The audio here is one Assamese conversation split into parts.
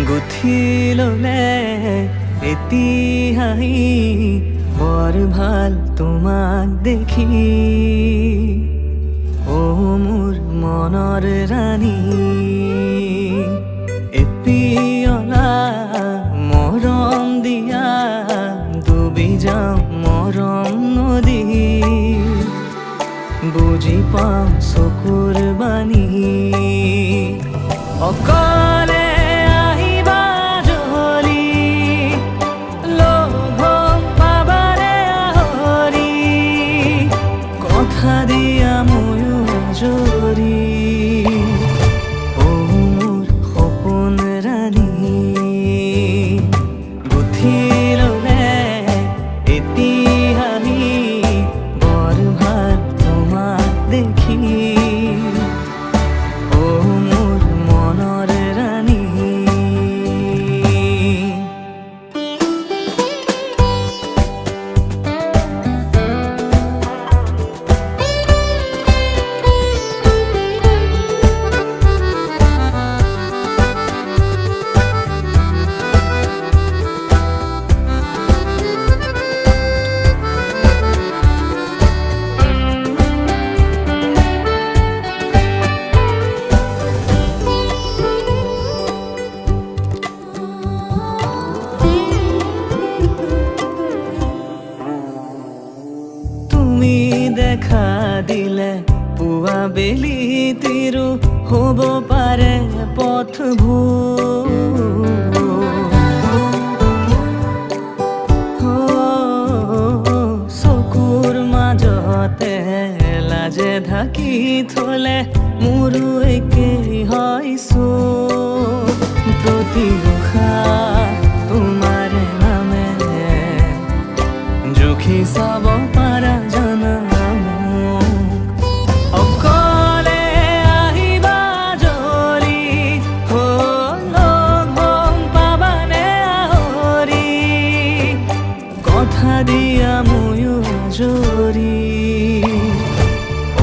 গুঠি ললে এতিয়াই বৰ ভাল তোমাক দেখি ও মোৰ মনৰ ৰাণী এপিয়লা মৰম দিয়া ডুবি যাওঁ মৰম নদী বুজি পাওঁ চকুৰ বাণী অকলে আহিবা জলি লগ পাবাৰে আহৰি কথা দিয়া ময়ো আজৰি ও মোৰ সপোন ৰাণী গুঠি ললে এতিয়াই বৰ ভাল তোমাক দেখি ও মোৰ মনৰ ৰাণী দেখা দিলে পুৱা বেলি তিৰো হ'ব পাৰে পথবোৰ চকুৰ মাজতে লাজে ঢাকি থলে মোৰো একেই হৈছো প্ৰতি উশাহ তোমাৰ নামে জুখি চাব পাৰা জানা অকলে আহিবা জলি লগ পাবানে আহৰি কথা দিয়া ময়ো আজৰি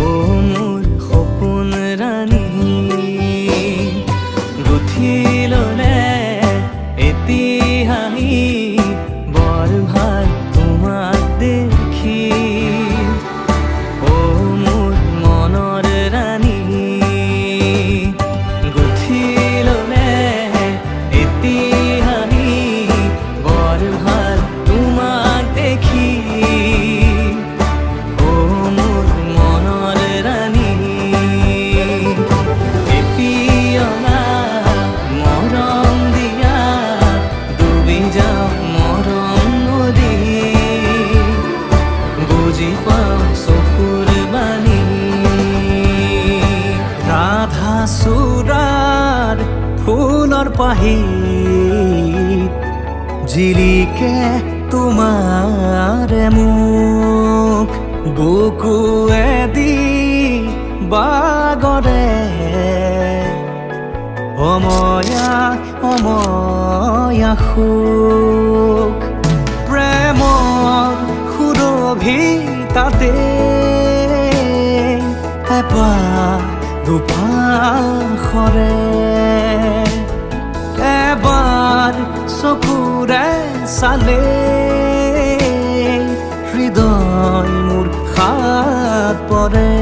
ও মোৰ সপোন ৰাণী গুঠি ললে এতিয়াই বৰ ভাল তোমাক দেখি ও মোৰ মনৰ ৰাণী গুঠি ললে এতিয়াই বৰ ভাল তোমাক দেখি ও মোৰ মনৰ ৰাণী এপিয়লা মৰম দিয়া ডুবি যাওঁ মৰম নদী বুজি পাওঁ চকুৰ বাণী ৰাধা চূড়াৰ ফুলৰ পাহিত জিলিকে তোমাৰে মুখ বুকুৱেদি বাগৰে অময়া অময়া সুখ প্ৰেমৰ সুৰভি তাতে এবাৰ দুপাশৰে এবাৰ চকুৰে চালে হৃদয় মোৰ হাত পৰে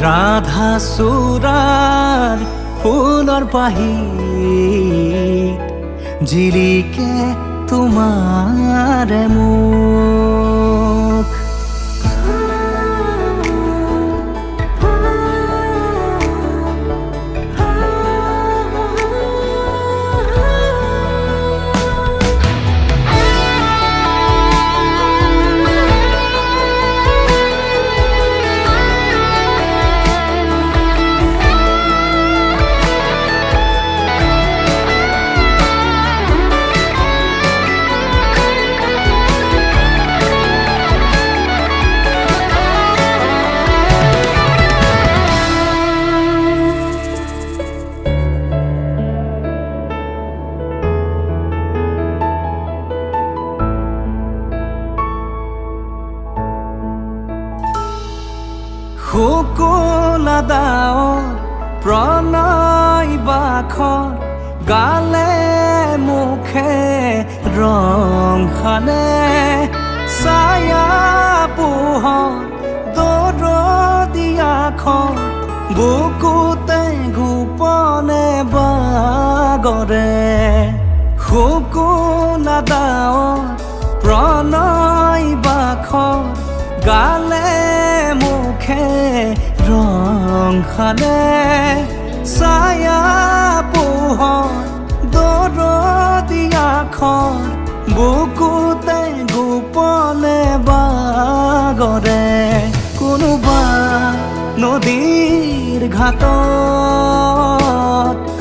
ৰাধা চূড়াৰ ফুলৰ পাহিত জিলিকে তোমাৰে মুখ শুকুলা ডাৱৰ প্ৰণয় বাখৰ গালে মুখে ৰং খানে ছায়া পোহৰ দৰদীয়া খন বুকুতে গোপনে বাগৰে শুকুনা ডাৱৰ প্ৰণয় বাখৰ গালে মুখে ৰং খানে ছায়া পোহৰ দৰদীয়া খন বুকুতে গোপনে বাগৰে কোনোবা নদীৰ ঘাটত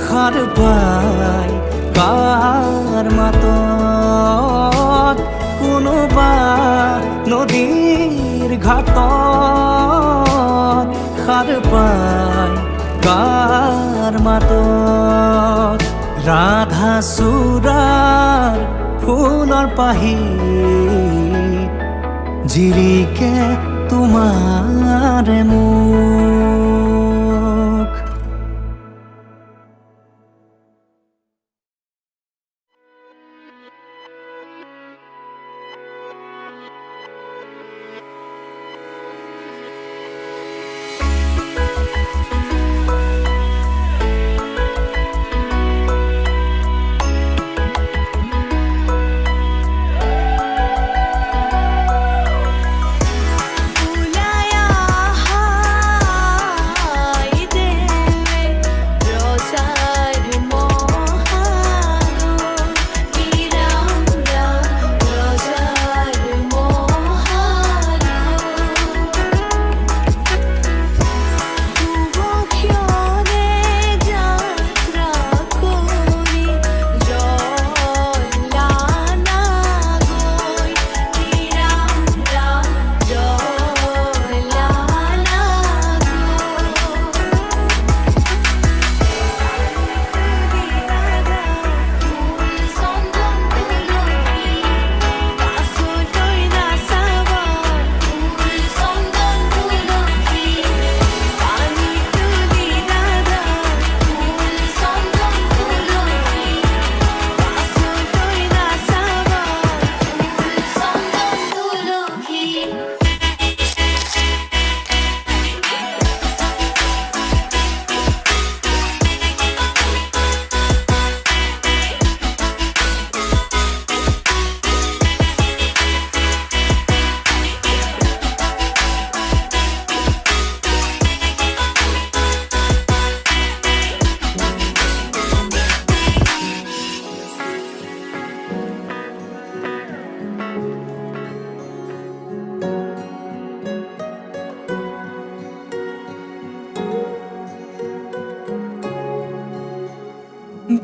সাৰ পাই কাৰ মাতত কোনোবা নদীৰ ঘাটত সাৰ পাই কাৰ মাতত ৰাধা চূড়াৰ ফুলৰ পাহি জিৰিকে তোমাৰে মুখ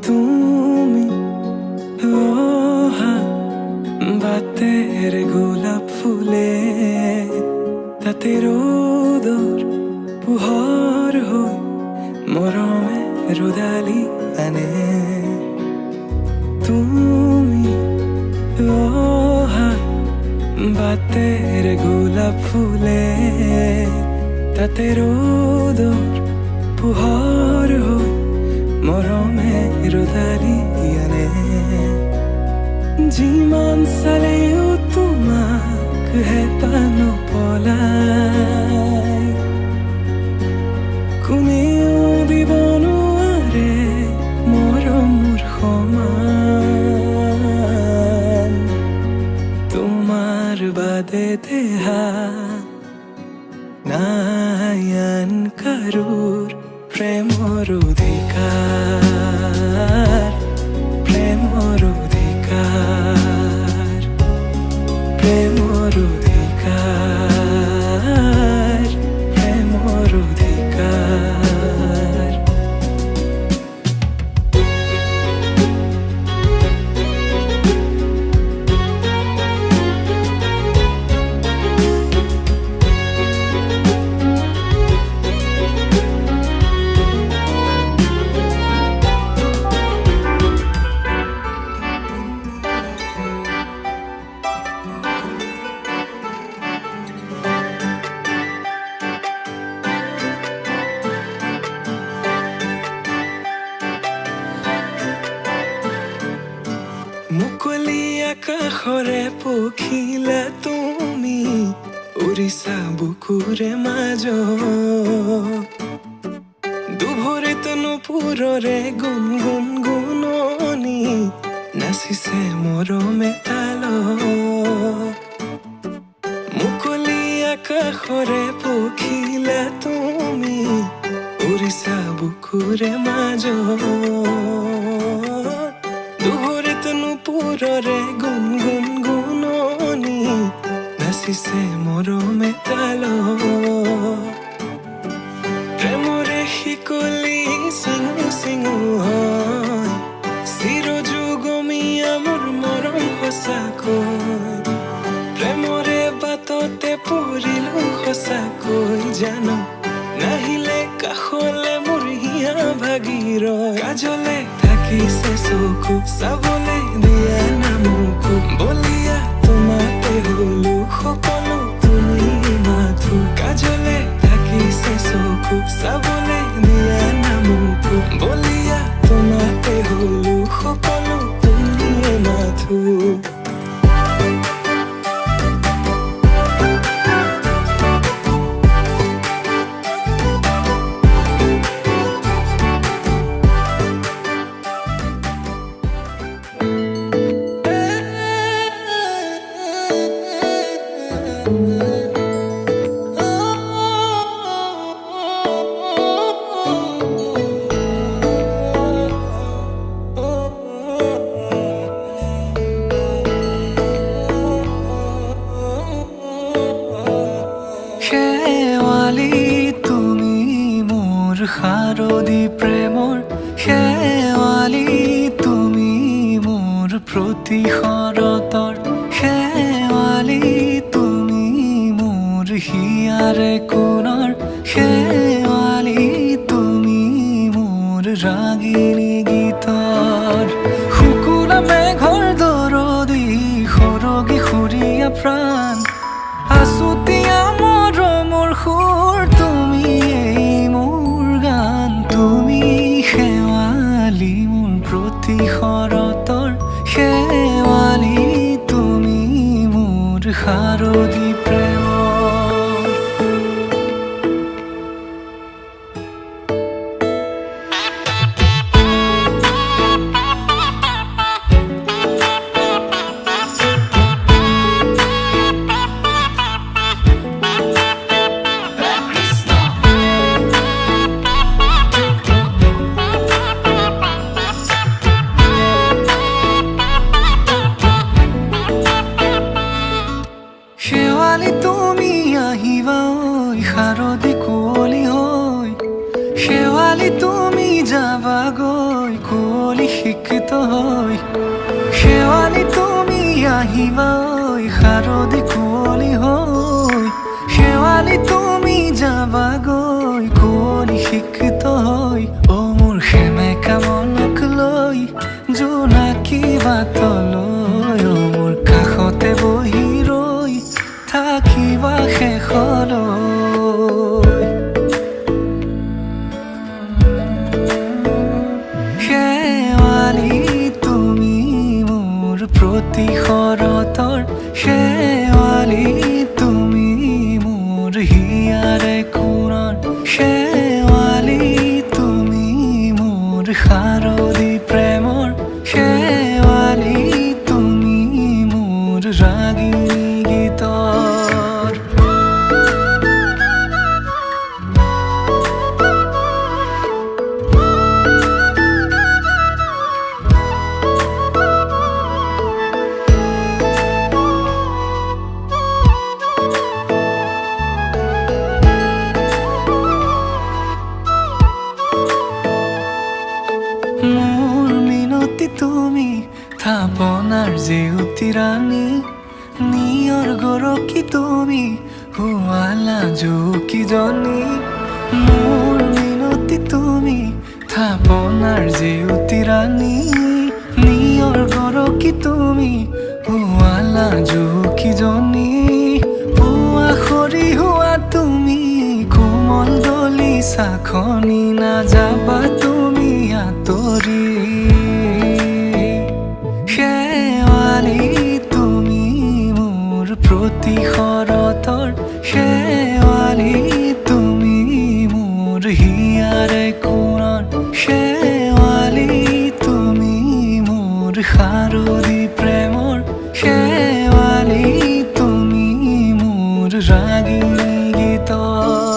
তুমি বাতেৰ গোলাপ ফুলে তাতে ৰোদৰ পোহৰ হৈ মৰমে ৰুদালি আনে তুমি বাতেৰ গোলাপ ফুলে তাতে ৰ'দৰ পোহৰ হৈ মৰমে ৰুদালি আনে যিমান চালেও তোমাক হেঁপাহ নপলাই কোনেও দিব নোৱাৰে মৰমৰ সমান তোমাৰ বাদে দেহা নাই আন কাৰোৰ প্ৰেমৰ অধিকাৰ প্ৰেমৰ অধিকাৰ প্ৰেমৰ অধিকাৰ প্ৰেমৰ অধিকাৰ মুকলি আকাশৰে পখিলা তুমি উৰিছা বুকুৰে মাজত দুভৰিত নুপুৰৰে গুণগুণ গুণনি নাচিছে মৰমে তালত মুকলি আকাশৰে পখিলা তুমি উৰিছা বুকুৰে মাজত দুভৰিত নুপুৰৰে গুণগুণ গুণনি নাচিছে মৰমে তালত প্ৰেমৰে শিকলি চিঙু চিঙু হয় চিৰযুগমীয়া মোৰ মৰম সঁচাকৈ প্ৰেমৰে বাটতে পৰিলো সঁচাকৈ জানো নাহিলে কাষলে মোৰ হিয়া ভাগি ৰয় কাজলে থাকিছে চকু চাবলে দিয়া নামকো বলিয়া তোমাতে হলো সকলো তুমি মাথো কাজলে থাকিছে চকু চাবলে দিয়া নামকো বলিয়া তোমাতে হলো সকলো তুমি মাথো শেৱালি তুমি মোৰ শাৰদী প্ৰেমৰ শেৱালি তুমি মোৰ প্ৰতি শৰতৰ শেৱালি তুমি মোৰ হিয়াৰে কোণৰ শেৱালি তুমি মোৰ ৰাগিনী গীতৰ শুকুলা মেঘৰ দৰদি সৰগী সুৰীয়া প্ৰাণ আছুতীয়া মৰমৰ সুৰ তুমি মোৰ গান তুমি শেৱালি মোৰ প্ৰতি শৰতৰ শেৱালি তুমি মোৰ শাৰদী প্ৰেমৰ শেৱালি তুমি আহিবা ঐ শাৰদী কুঁৱলী হৈ শেৱালি তুমি যাবাগৈ কুঁৱলী শিক্ষিত হৈ শেৱালি তুমি আহিবা ঐ শাৰদী কুঁৱলী হৈ শেৱালি তুমি যাবাগৈ কুঁৱলী শিক্ষিত হৈ অ মোৰ সেমেকা মনক লৈ জোনাকী বাটলৈ অ মোৰ কাষতে বহি থাকিবা শেষলৈ শেৱালি তুমি মোৰ প্ৰতি শৰতৰ শেৱালি তুমি মোৰ হিয়াৰে কোণৰ শেৱালি তুমি মোৰ শাৰদী প্ৰেমৰ শেৱালি তুমি মোৰ ৰাগিনী গীতৰ মোৰ মিনতি তুমি থাপনাৰ জেউতি ৰাণী নিয়ৰ গৰকী তুমি শুৱালা জুকিজনী মোৰ মিনতি তুমি থাপনাৰ জেউতি ৰাণী নিয়ৰ গৰকী তুমি শুৱালা জুকিজনী পুৱা খৰি হোৱা তুমি কোমল দলি চাখনি নাযাবা তুমি আঁতৰি শাৰদী প্ৰেমৰ শেৱালি তুমি মোৰ ৰাগিনী গীতৰ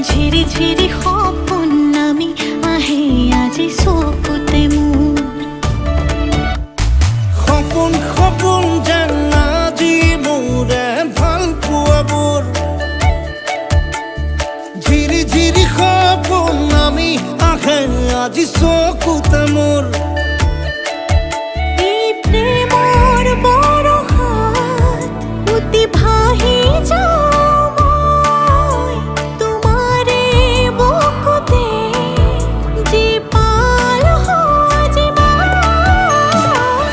ঝিৰি ঝিৰি সপোন নামি আহে আজি চকুতে মোৰ সপোন সপোন যেন আজি মোৰে ভাল পোৱাবোৰ ঝিৰি ঝিৰি সপোন নামি আহে আজি চকুতে মোৰ এই প্ৰেমৰ বৰষাত উটি ভাহি যাওঁ মই তোমাৰে বুকুতে জীপাল সজিবা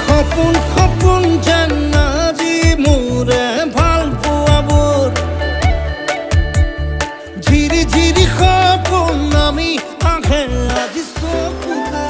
সপোন সপোন যেন আজি মোৰে ভাল পোৱাবোৰ ঝিৰি ঝিৰি সপোন নামি আহে আজি চকুতে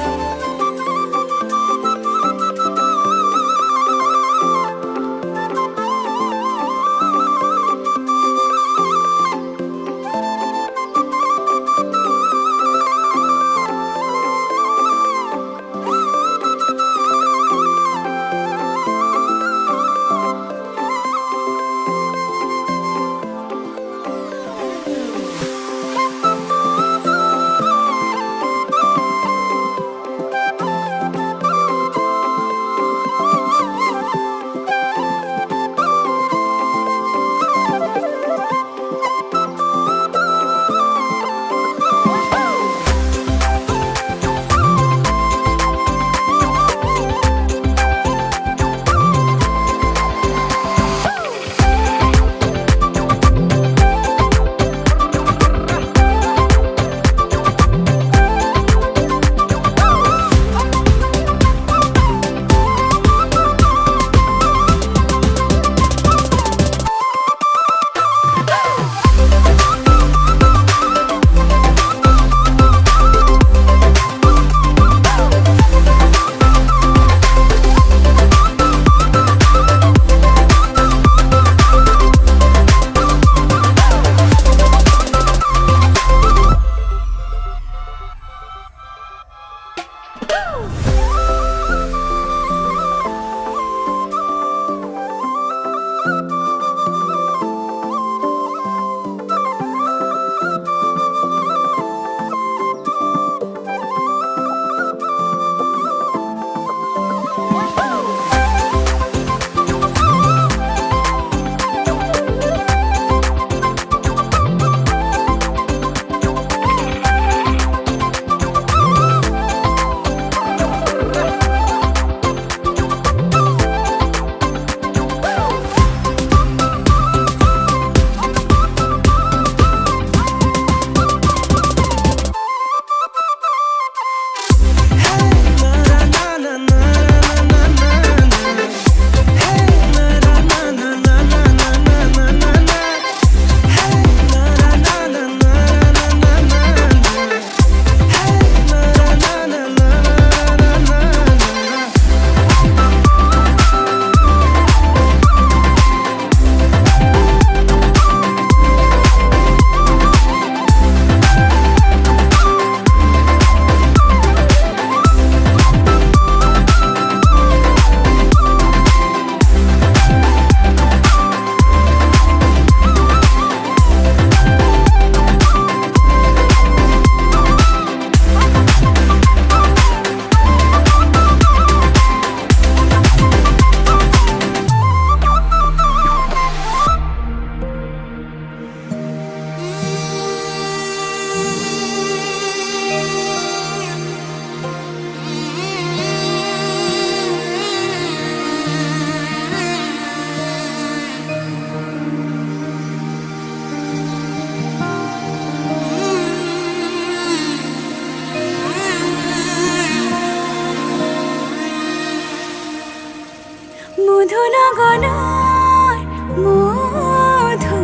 মধুনগনৰ মধুক্ষণ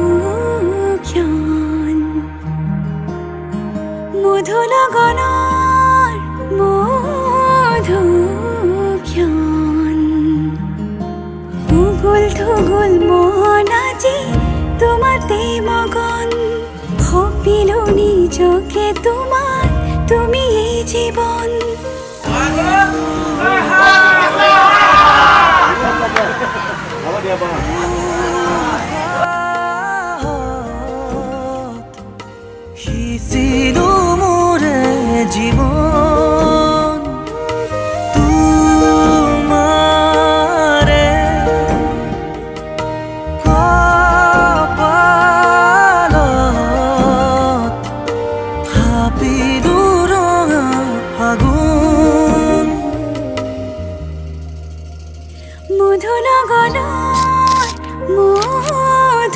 মধুনগনৰ মধুক্ষণ উগুল থুগুল মন আজি তোমাতে মগন ভাবিলো নিজকে তোমাৰ তুমি এই জীৱন সিঁচিলো মোৰে জীৱন তোমাৰে কপালত থাপিলো ৰঙা ফাগুন মধুনগনৰ মধুক্ষণ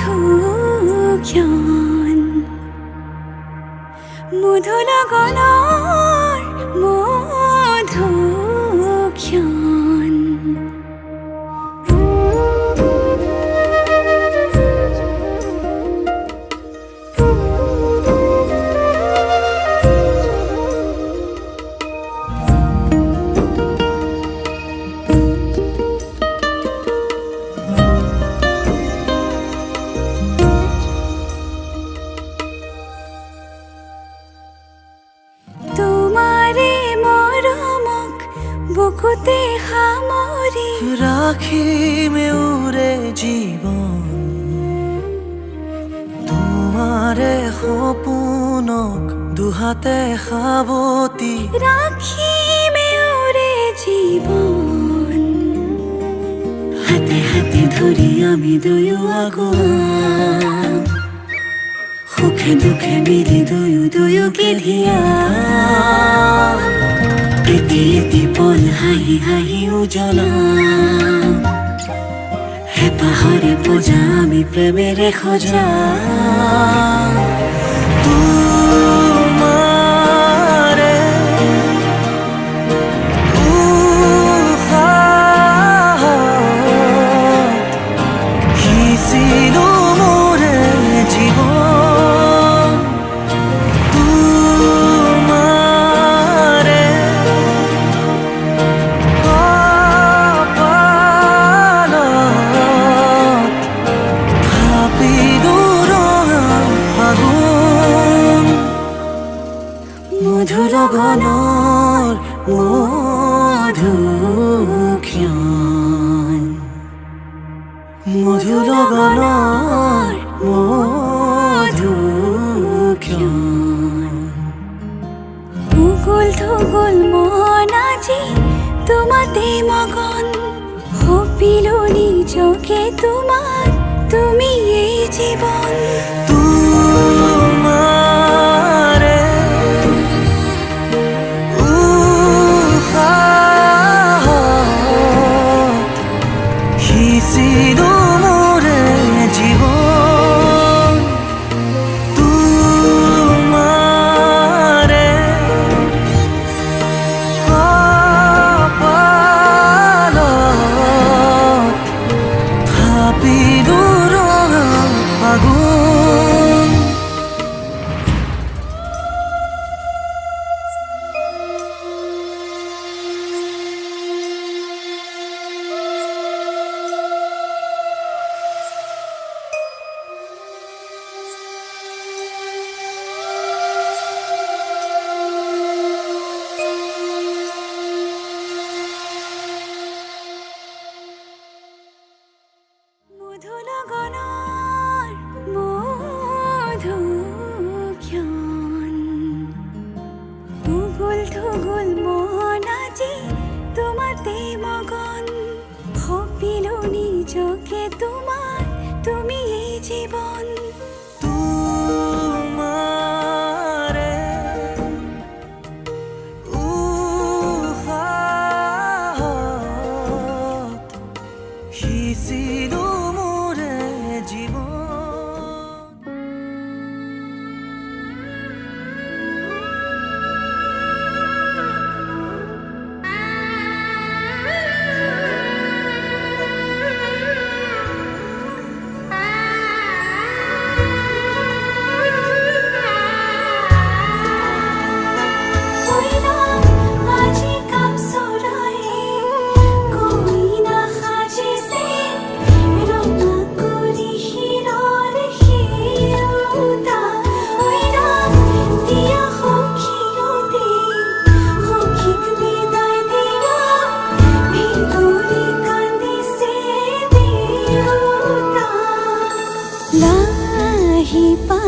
মধুনগনৰ মধুক্ষণ তোমাৰে মৰমক বুকুতে সামৰি ৰাখিমে উৰে জীৱন তোমাৰে সপোনক দুহাতে সাৱতি ৰাখিমে উৰে জীৱন হাতে হাতে ধৰি আমি দুয়ো আগুৱাম সুখে দুখে মিলি দুয়োকে ধিয়া এটি এটি পল হাঁহি হাঁহি উজ্বলাম হেঁপাহৰে পূজা আমি প্ৰেমেৰে সজা তোমাৰে উশাহত সিঁচিলো মোৰে জীৱন তোমাৰে কপালত থাপিলো ৰঙা ফাগুন মধুৰগণৰ মধুক্ষণ মধুৰগণৰ মধুক্ষণ উগুল থুগুল মন আজি তোমাতে মগন ভাবিলো নিজকে তোমাৰ তুমি এই জীৱন তোমাৰে উশাহত সিঁচিলো মোৰে জীৱন তোমাৰে কপালত থাপিলো ৰঙা ফাগুন মধুনগনৰ মধুক্ষণ উগুল থুগুল মন আজি তোমাতে মগন ভাবিলো নিজকে তোমাৰ তুমি এই জীৱন তোমাৰে উশাহত সিঁচিলো মোৰে জীৱন আহি